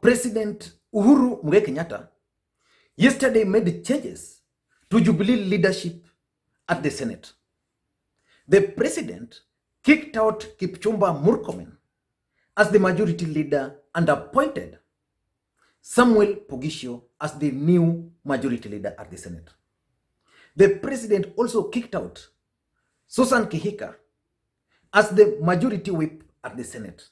President Uhuru Kenyatta yesterday made changes to Jubilee leadership at the Senate. The president kicked out Kipchumba Murkomen as the majority leader and appointed Samuel Pogisho as the new majority leader at the Senate. The president also kicked out Susan Kihika as the majority whip at the Senate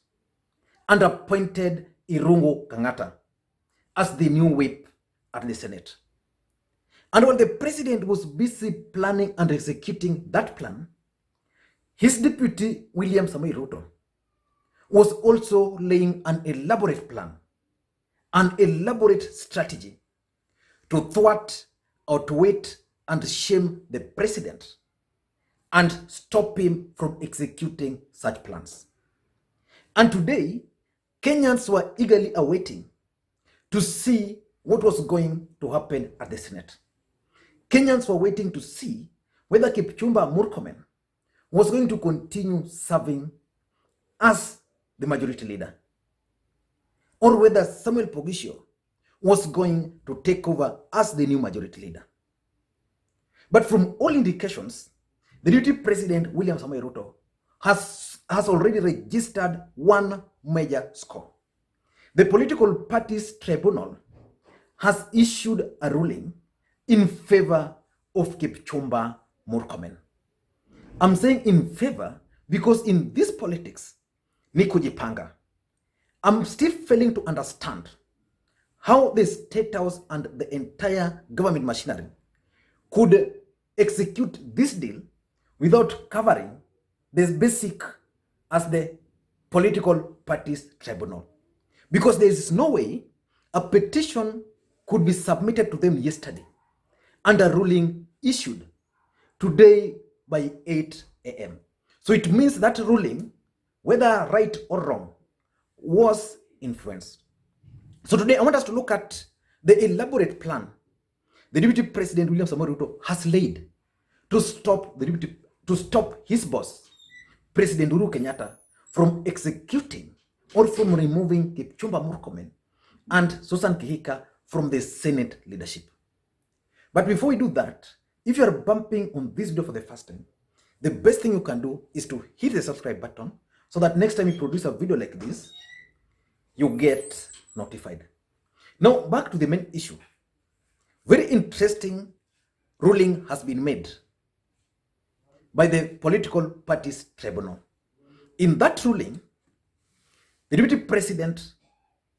and appointed Uhuru Kenyatta as the new whip at the Senate. And while the president was busy planning and executing that plan, his deputy, William Samoei Ruto, was also laying an elaborate plan, an elaborate strategy to thwart, outwit, and shame the president and stop him from executing such plans. And today, Kenyans were eagerly awaiting to see what was going to happen at the Senate. Kenyans were waiting to see whether Kipchumba Murkomen was going to continue serving as the majority leader, or whether Samuel Pogisho was going to take over as the new majority leader. But from all indications, the deputy president, William Samoei Ruto, has already registered one major score. The political parties tribunal has issued a ruling in favor of Kipchumba Murkomen. I'm saying in favor because in this politics, ni kujipanga. I'm still failing to understand how the State House and the entire government machinery could execute this deal without covering this basic as the political parties tribunal. Because there is no way a petition could be submitted to them yesterday and a ruling issued today by 8 a.m. So it means that ruling, whether right or wrong, was influenced. So today I want us to look at the elaborate plan the Deputy President William Samoei Ruto has laid to stop his boss, President Uhuru Kenyatta, from executing or from removing Kipchumba Murkomen and Susan Kihika from the Senate leadership. But before we do that, if you are bumping on this video for the first time, the best thing you can do is to hit the subscribe button so that next time you produce a video like this, you get notified. Now, back to the main issue. Very interesting ruling has been made by the political parties tribunal. In that ruling, the deputy president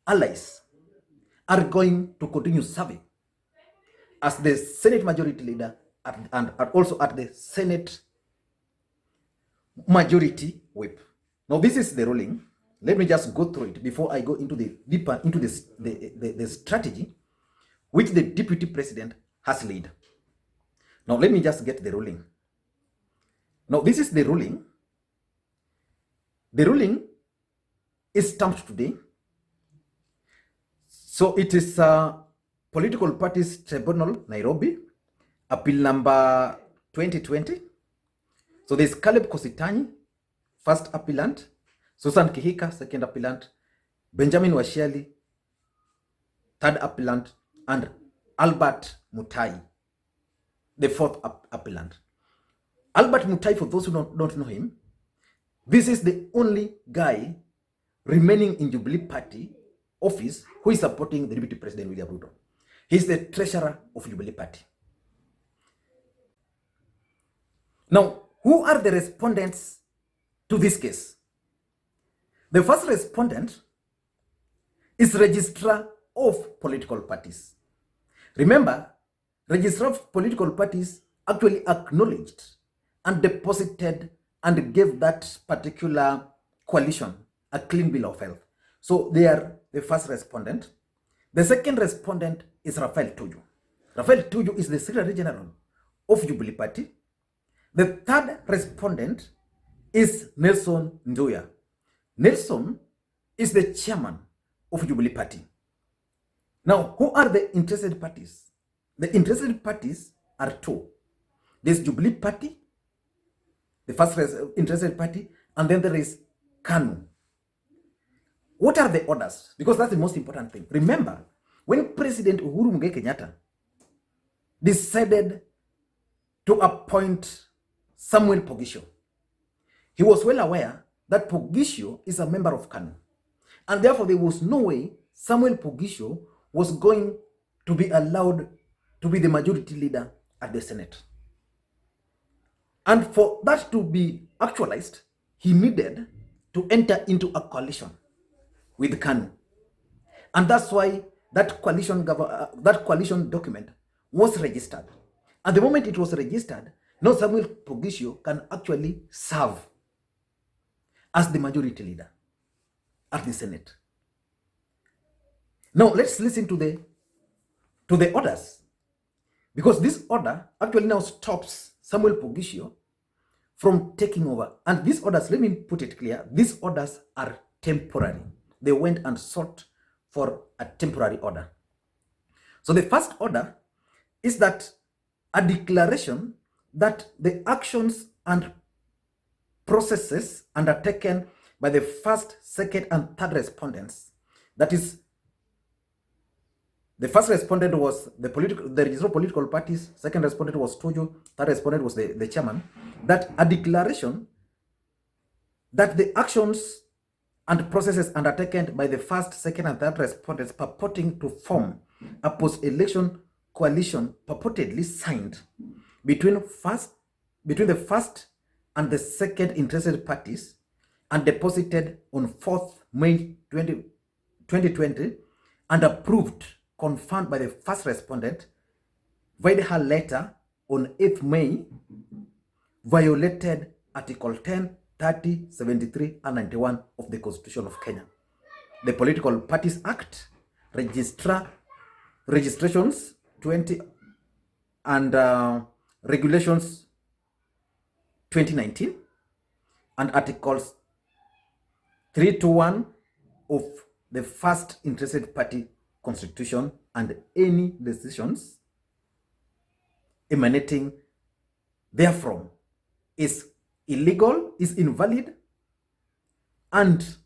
allies are going to continue serving as the Senate majority leader and also at the Senate majority whip. Now, this is the ruling. Let me just go through it before I go into the deeper into the strategy which the deputy president has laid. Now, let me just get the ruling. Now, this is the ruling. The ruling is stamped today. So it is Political Parties Tribunal, Nairobi, appeal number 2020. So there's Caleb Kositany, first appellant, Susan Kihika, second appellant, Benjamin Washiali, third appellant, and Albert Mutai, the fourth appellant. Albert Mutai, for those who don't know him, this is the only guy remaining in Jubilee Party office who is supporting the Deputy President William Ruto. He's the treasurer of Jubilee Party. Now, who are the respondents to this case? The first respondent is Registrar of Political Parties. Remember, Registrar of Political Parties actually acknowledged and deposited and gave that particular coalition a clean bill of health. So they are the first respondent. The second respondent is Raphael Tuju. Raphael Tuju is the Secretary General of Jubilee Party. The third respondent is Nelson Njoya. Nelson is the chairman of Jubilee Party. Now, who are the interested parties? The interested parties are two. There's Jubilee Party, the first interested party, and then there is KANU. What are the orders? Because that's the most important thing. Remember, when President Uhuru Kenyatta decided to appoint Samuel Pogisho, he was well aware that Pogisho is a member of KANU. And therefore, there was no way Samuel Pogisho was going to be allowed to be the majority leader at the Senate. And for that to be actualized, he needed to enter into a coalition with KANU. And that's why that coalition document was registered. And the moment it was registered, now Samuel Pogisho can actually serve as the majority leader at the Senate. Now let's listen to the orders, because this order actually now stops Samuel Pogisho from taking over. And these orders, let me put it clear, these orders are temporary. They went and sought for a temporary order. So the first order is that a declaration that the actions and processes undertaken by the first, second, and third respondents, that is, the first respondent was the regional political parties, second respondent was Tojo, third respondent was the chairman, that a declaration that the actions and processes undertaken by the first, second, and third respondents purporting to form a post-election coalition purportedly signed between the first and the second interested parties and deposited on 4th May 2020 and approved, confirmed by the first respondent, via her letter on 8th May, violated Article 10, 30, 73, and 91 of the Constitution of Kenya, the Political Parties Act, Registrations 20, and Regulations 2019, and Articles 321 of the first interested party constitution, and any decisions emanating therefrom is illegal, is invalid, and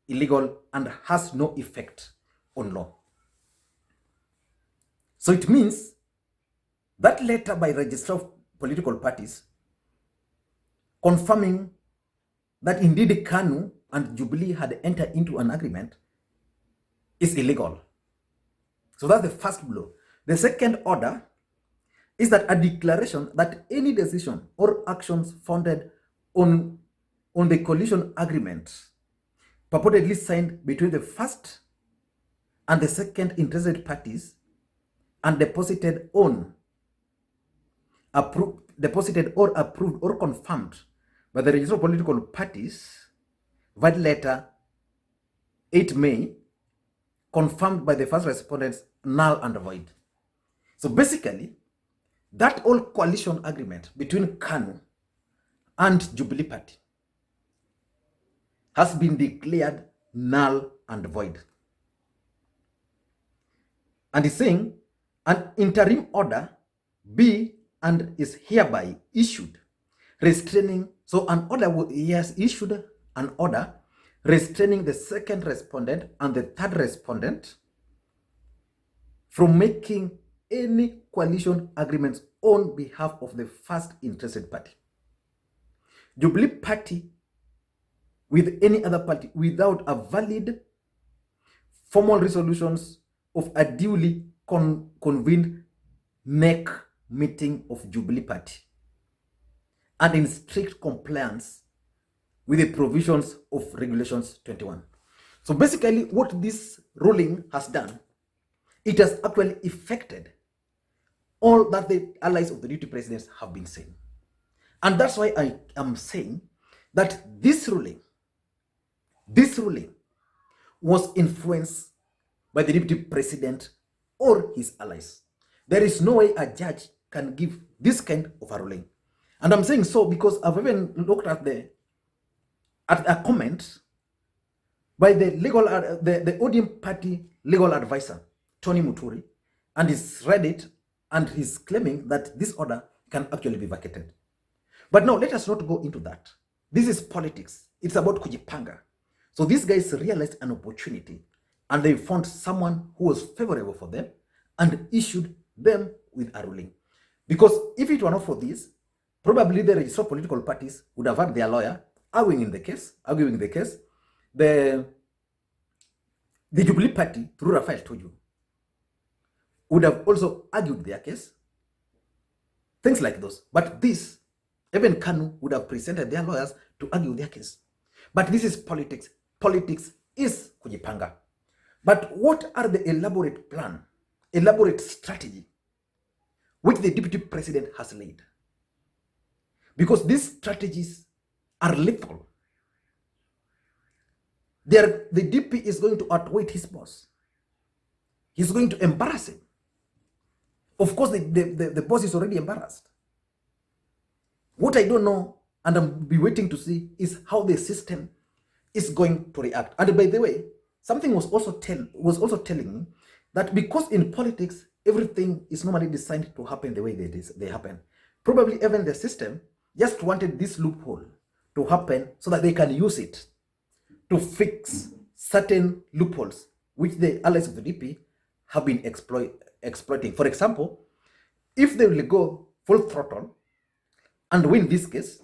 illegal, and has no effect on law. So it means that letter by registrar of political parties confirming that indeed KANU and Jubilee had entered into an agreement is illegal. So that's the first blow. The second order is that a declaration that any decision or actions founded on the coalition agreement purportedly signed between the first and the second interested parties and deposited or approved or confirmed by the register of political parties via letter 8 May, confirmed by the first respondents, null and void. So basically, that whole coalition agreement between KANU and Jubilee Party has been declared null and void. And he's saying an interim order be and is hereby issued restraining. So an order, he has issued an order restraining the second respondent and the third respondent from making any coalition agreements on behalf of the first interested party. Jubilee Party with any other party without a valid formal resolutions of a duly convened NEC meeting of Jubilee Party and in strict compliance with the provisions of Regulations 21. So basically what this ruling has done, it has actually affected all that the allies of the deputy presidents have been saying. And that's why I am saying that this ruling was influenced by the deputy president or his allies. There is no way a judge can give this kind of a ruling. And I'm saying so because I've even looked at a comment by the ODM party legal advisor, Tony Muturi, and he's read it and he's claiming that this order can actually be vacated. But now let us not go into that. This is politics. It's about kujipanga. So these guys realized an opportunity and they found someone who was favorable for them and issued them with a ruling. Because if it were not for this, probably the registered political parties would have had their lawyer arguing the case. The Jubilee Party, through Rafael Tuju, would have also argued their case. Things like those. But this, even KANU would have presented their lawyers to argue their case. But this is politics. Politics is kujipanga. But what are the elaborate strategy which the deputy president has laid? Because these strategies are lethal. The DP is going to outwit his boss. He's going to embarrass him. Of course, the boss is already embarrassed. What I don't know, and I'll be waiting to see, is how the system is going to react. And by the way, something was also telling me that because in politics, everything is normally designed to happen the way they happen. Probably even the system just wanted this loophole to happen so that they can use it to fix certain loopholes which the allies of the DP have been exploiting. For example, if they will go full throttle and win this case,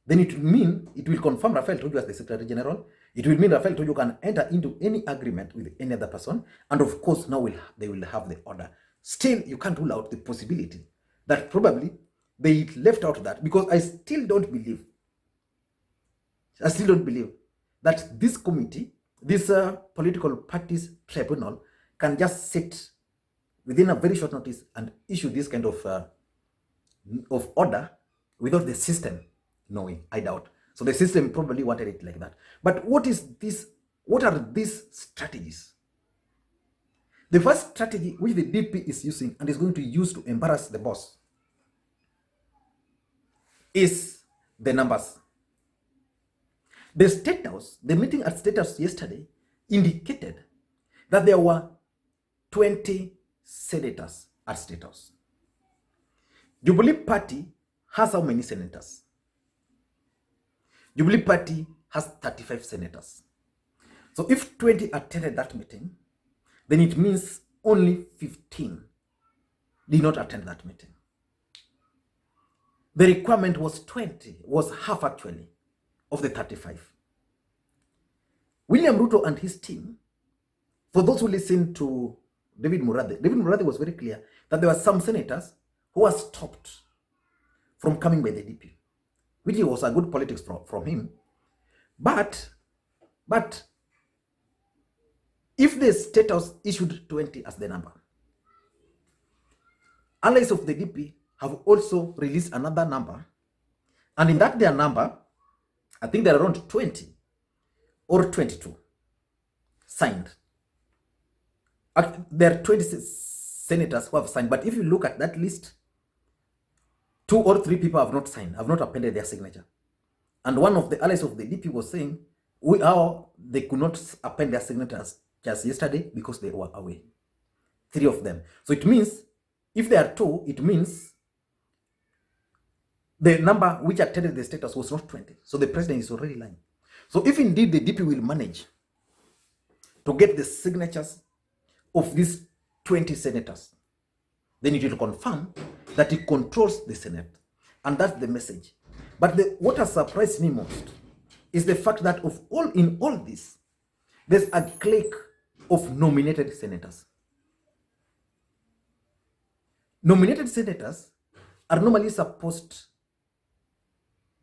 then it will confirm Rafael Tuju as the Secretary General. It will mean Rafael Tuju can enter into any agreement with any other person. And of course, now they will have the order. Still, you can't rule out the possibility that probably they left out that, because I still don't believe that this committee, this political parties tribunal, can just sit within a very short notice and issue this kind of order without the system knowing. I doubt. So the system probably wanted it like that. But what are these strategies? The first strategy which the DP is using and is going to use to embarrass the boss is the numbers. The meeting at State House yesterday indicated that there were 20 senators at State House. Jubilee Party has how many senators? Jubilee Party has 35 senators. So if 20 attended that meeting, then it means only 15 did not attend that meeting. The requirement was 20, was half actually, of the 35. William Ruto and his team, for those who listen to David Murathe was very clear that there were some senators who were stopped from coming by the DP, which was a good politics from him. But if the State House issued 20 as the number, allies of the DP have also released another number, and in that their number, I think they're around 20 or 22 signed. There are 20 senators who have signed, but if you look at that list, 2 or 3 people have not signed, have not appended their signature. And one of the allies of the DP was saying they could not append their signatures just yesterday because they were away. 3 of them. So it means, if there are 2, it means the number which attended the status was not 20. So the president is already lying. So if indeed the DP will manage to get the signatures of these 20 senators, then it will confirm that it controls the Senate. And that's the message. But what has surprised me most is the fact that in all this, there's a clique of nominated senators. Nominated senators are normally supposed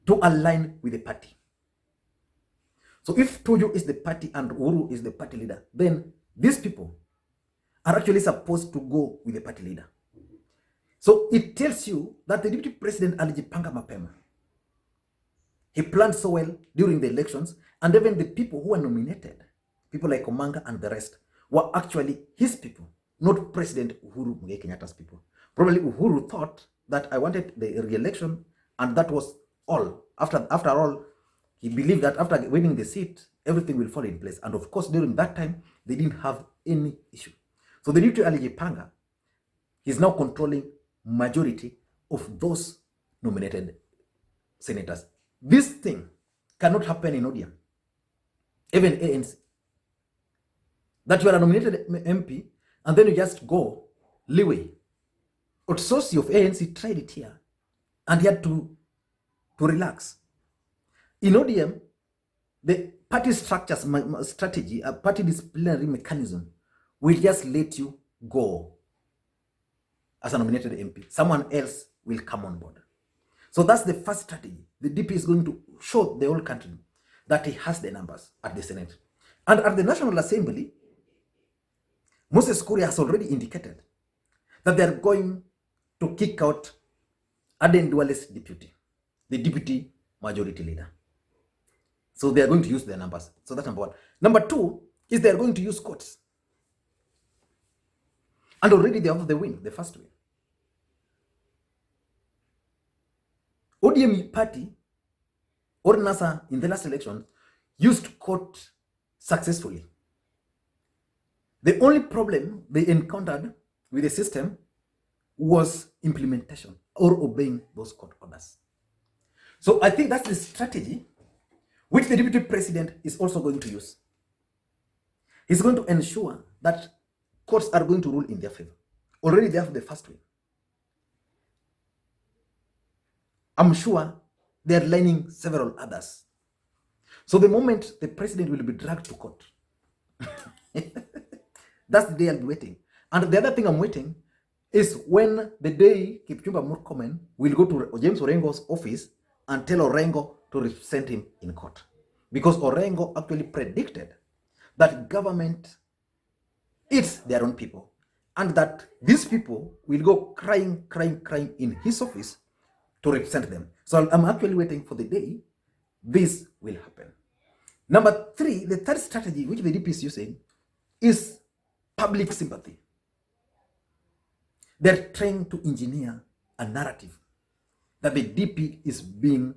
to align with the party. So if Tuju is the party and Uhuru is the party leader, then these people are actually supposed to go with the party leader. So it tells you that the deputy president alijipanga mapema. He planned so well during the elections, and even the people who were nominated, people like Omanga and the rest, were actually his people, not President Uhuru Kenyatta's people. Probably Uhuru thought that I wanted the re-election, and that was all. After all, he believed that after winning the seat, everything will fall in place. And of course, during that time, they didn't have any issue. So the deputy alijipanga, he's now controlling majority of those nominated senators. This thing cannot happen in ODM. even ANC, that you are a nominated MP and then you just go leeway. Otsosi of ANC tried it here and he had to relax. In ODM, the party structures, strategy, a party disciplinary mechanism will just let you go as a nominated MP. Someone else will come on board. So that's the first strategy. The DP is going to show the whole country that he has the numbers at the Senate. And at the National Assembly, Moses Kuria has already indicated that they are going to kick out Aden Duale's deputy, the deputy majority leader. So they are going to use their numbers. So that's number one. Number two is they are going to use courts. And already they have the win, the first win. ODM party, or NASA, in the last election, used court successfully. The only problem they encountered with the system was implementation or obeying those court orders. So I think that's the strategy which the deputy president is also going to use. He's going to ensure that courts are going to rule in their favor. Already they have the first win. I'm sure they are lining several others. So the moment the president will be dragged to court, that's the day I'll be waiting. And the other thing I'm waiting is when the day Kipchumba Murkomen will go to James Orengo's office and tell Orengo to represent him in court. Because Orengo actually predicted that government eats their own people and that these people will go crying in his office to represent them. So I'm actually waiting for the day this will happen. Number three, the third strategy which the DP is using is public sympathy. They're trying to engineer a narrative that the DP is being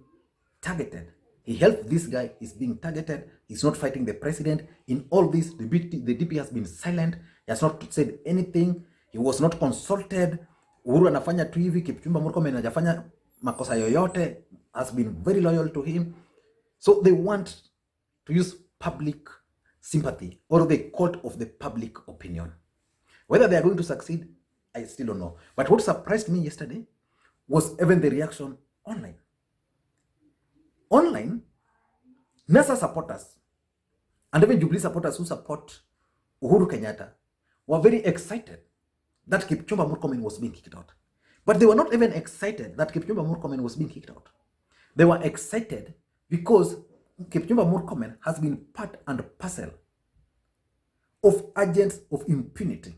targeted. He helped this guy, is being targeted. He's not fighting the president. In all this, the DP has been silent. He has not said anything. He was not consulted. Uhuru anafanya tu hivi, Kipchumba Murkomen hajafanya makosa yoyote, has been very loyal to him. So they want to use public sympathy or the court of the public opinion. Whether they are going to succeed, I still don't know. But what surprised me yesterday was even the reaction online. Online, NASA supporters and even Jubilee supporters who support Uhuru Kenyatta were very excited that Kipchumba Murkomen was being kicked out. But they were not even excited that Kipchumba Murkomen was being kicked out. They were excited because Kipchumba Murkomen has been part and parcel of agents of impunity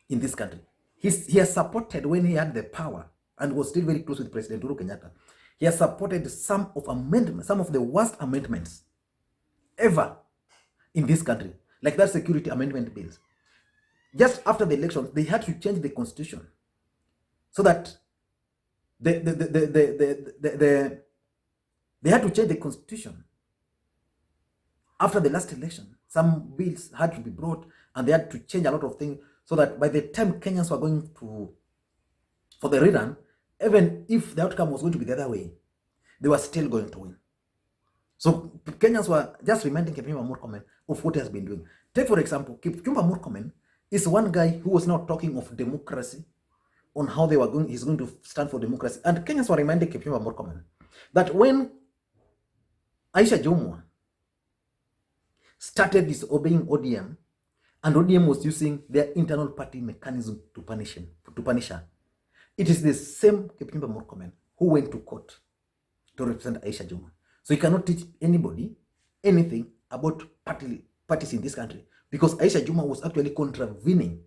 in this country. He has supported when he had the power and was still very close with President Uhuru Kenyatta. He has supported some of the worst amendments ever in this country, like that security amendment bills. Just after the election, they had to change the constitution so that they had to change the constitution after the last election. Some bills had to be brought and they had to change a lot of things so that by the time Kenyans were going for the rerun, even if the outcome was going to be the other way, they were still going to win. So Kenyans were just reminding Kipchumba Murkomen of what he has been doing. Take for example, Kipchumba Murkomen is one guy who was now talking of democracy, on how he's going to stand for democracy. And Kenyans were reminding Kipchumba Murkomen that when Aisha Jumwa started disobeying ODM, and ODM was using their internal party mechanism to punish her, it is the same Kipchumba Murkomen who went to court to represent Aisha Jumwa. So you cannot teach anybody anything about parties in this country, because Aisha Jumwa was actually contravening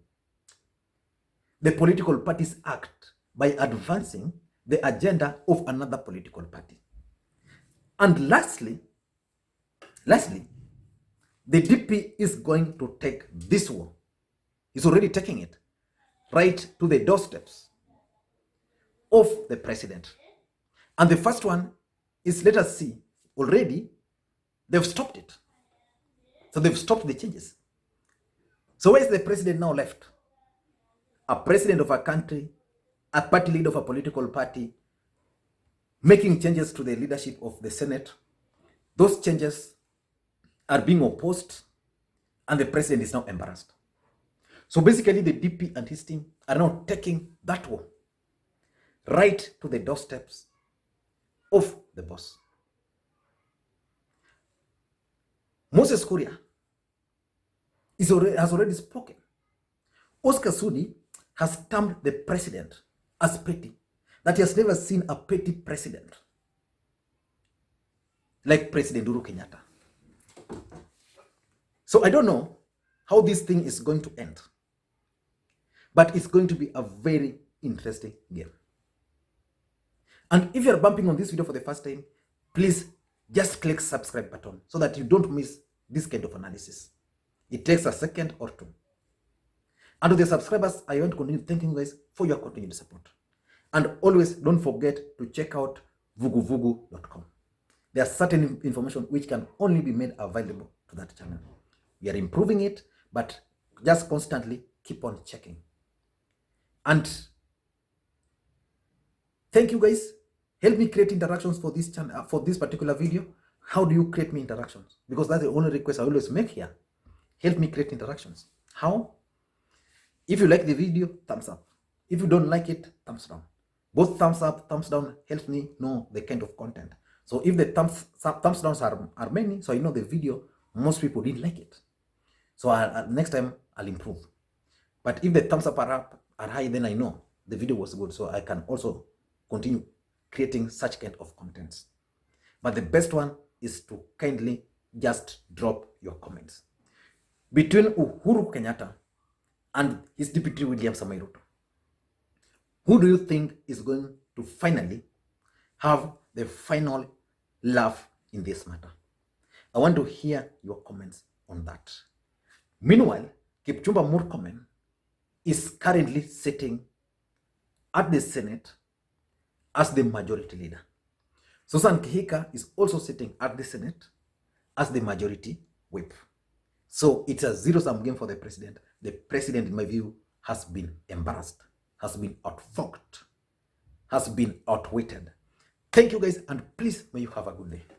the Political Parties Act by advancing the agenda of another political party. And lastly, the DP is going to take this war. He's already taking it right to the doorsteps of the president. And the first one is, let us see, already they've stopped it. So they've stopped the changes. So where is the president now left? A president of a country, a party leader of a political party, making changes to the leadership of the Senate. Those changes are being opposed, and the president is now embarrassed. So basically, the DP and his team are now taking that war right to the doorsteps of the boss. Moses Kuria has already spoken. Oscar Sudi has termed the president as petty, that he has never seen a petty president like President Uhuru Kenyatta. So I don't know how this thing is going to end, but it's going to be a very interesting game. And if you're bumping on this video for the first time, please just click subscribe button so that you don't miss this kind of analysis. It takes a second or two. And to the subscribers, I want to continue thanking you guys for your continued support. And always don't forget to check out vuguvugu.com. There's certain information which can only be made available to that channel. We are improving it, but just constantly keep on checking. And thank you guys. Help me create interactions for this channel, for this particular video. How do you create me interactions? Because that's the only request I always make here. Help me create interactions. How? If you like the video, thumbs up. If you don't like it, thumbs down. Both thumbs up, thumbs down helps me know the kind of content. So if the thumbs downs are many, so I know the video, most people didn't like it. So next time I'll improve. But if the thumbs up are high, then I know the video was good. So I can also continue creating such kind of contents. But the best one is to kindly just drop your comments. Between Uhuru Kenyatta and his deputy William Samoei Ruto, who do you think is going to finally have the final laugh in this matter? I want to hear your comments on that. Meanwhile, Kipchumba Murkomen is currently sitting at the Senate as the majority leader. Susan Kihika is also sitting at the Senate as the majority whip. So it's a zero-sum game for the president. The president, in my view, has been embarrassed, has been outfought, has been outwitted. Thank you guys, and please may you have a good day.